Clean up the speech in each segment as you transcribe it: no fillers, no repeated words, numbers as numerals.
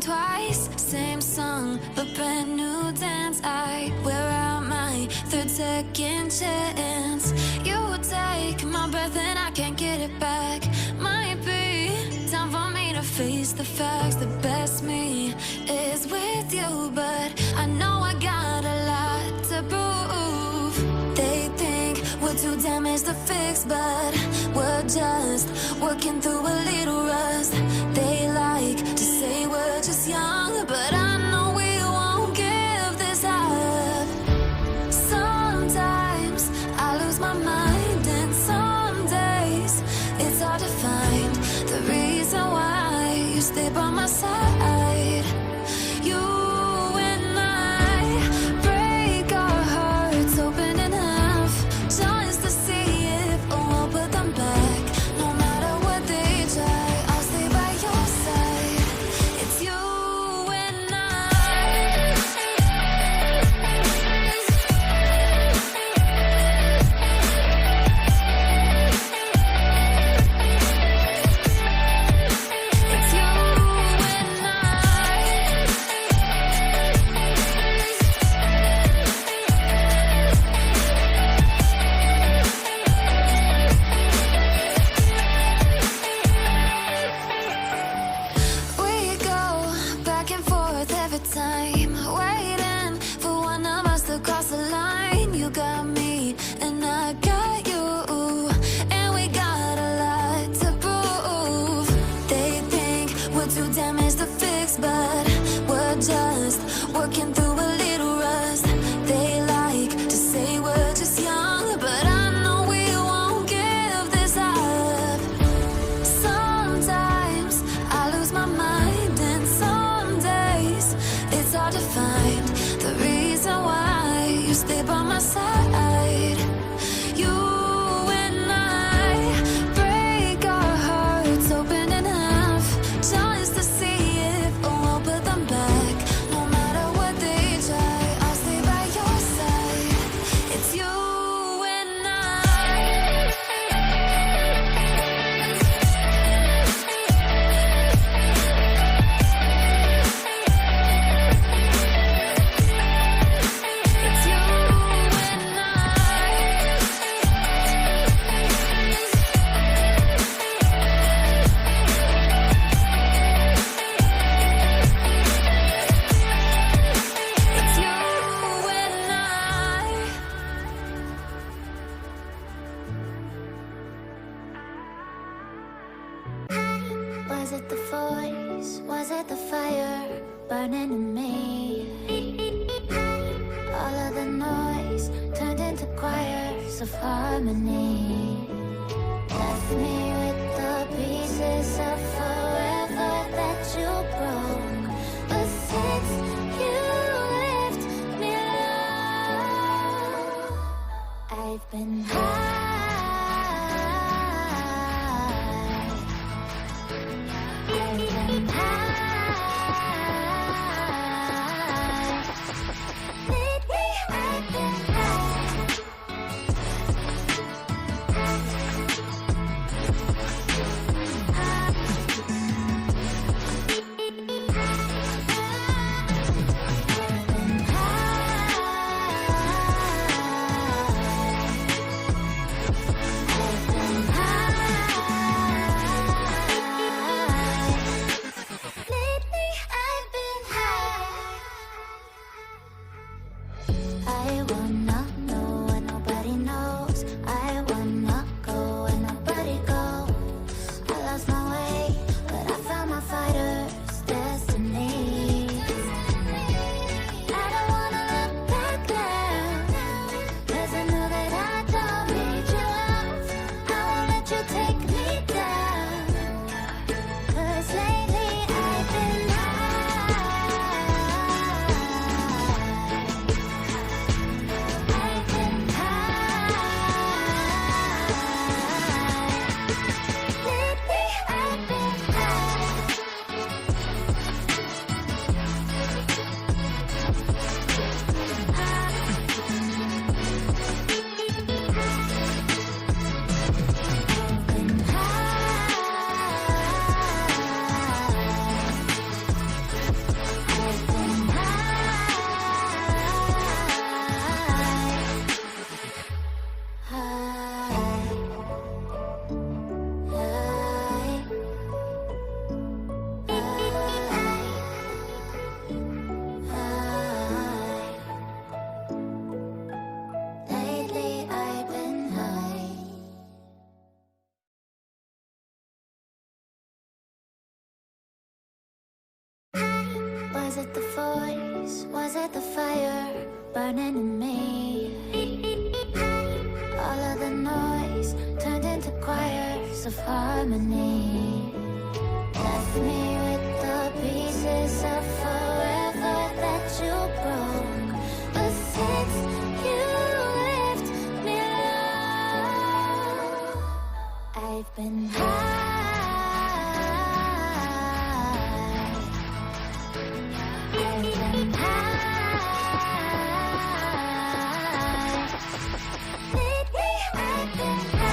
think twice. Same song, but brand new dance. I wear out my third second chance. You take my breath and I can't get it back. Might be time for me to face the facts. The best me is with you, but I know I got a lot to prove. They think we're too damaged to fix, but we're just working through a little rust. They like to say we're just young, but I know we won't give this up. Sometimes I lose my mind, and some days it's hard to find the reason why you stay by my side. You and I break our hearts open in half, just to see if we'll put them back. No matter what they try, I'll stay by your side. It's you and I. It's you and I. We go back and forth every time, waiting for one of us to cross the line. You got me and I got you, and we got a lot to prove. They think we're too damaged to fix, but we're just working through a little rust. They like to say we're just young, but I know we won't give this up. Sometimes I lose my mind, and some days it's hard to find the reason why you stay by my side. You and I break our hearts open in half, just to see if we'll put them back. No matter what they try, I'll stay by your side. It's you and I. It's you and I. It's you and I. Was it the voice? Was it the fire burning in me? All of the noise turned into choirs of harmony. Left me with the pieces of forever that you broke. But since you left me alone, I've been high. I've been high. Lately I've been high. I've been high. Was it the voice? Was it the fire burning in me? All of the noise turned into choirs of harmony. Left me with the pieces of forever that you broke. But since you left me alone, I've been high. I've been high. Lately I've been high.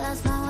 Lost my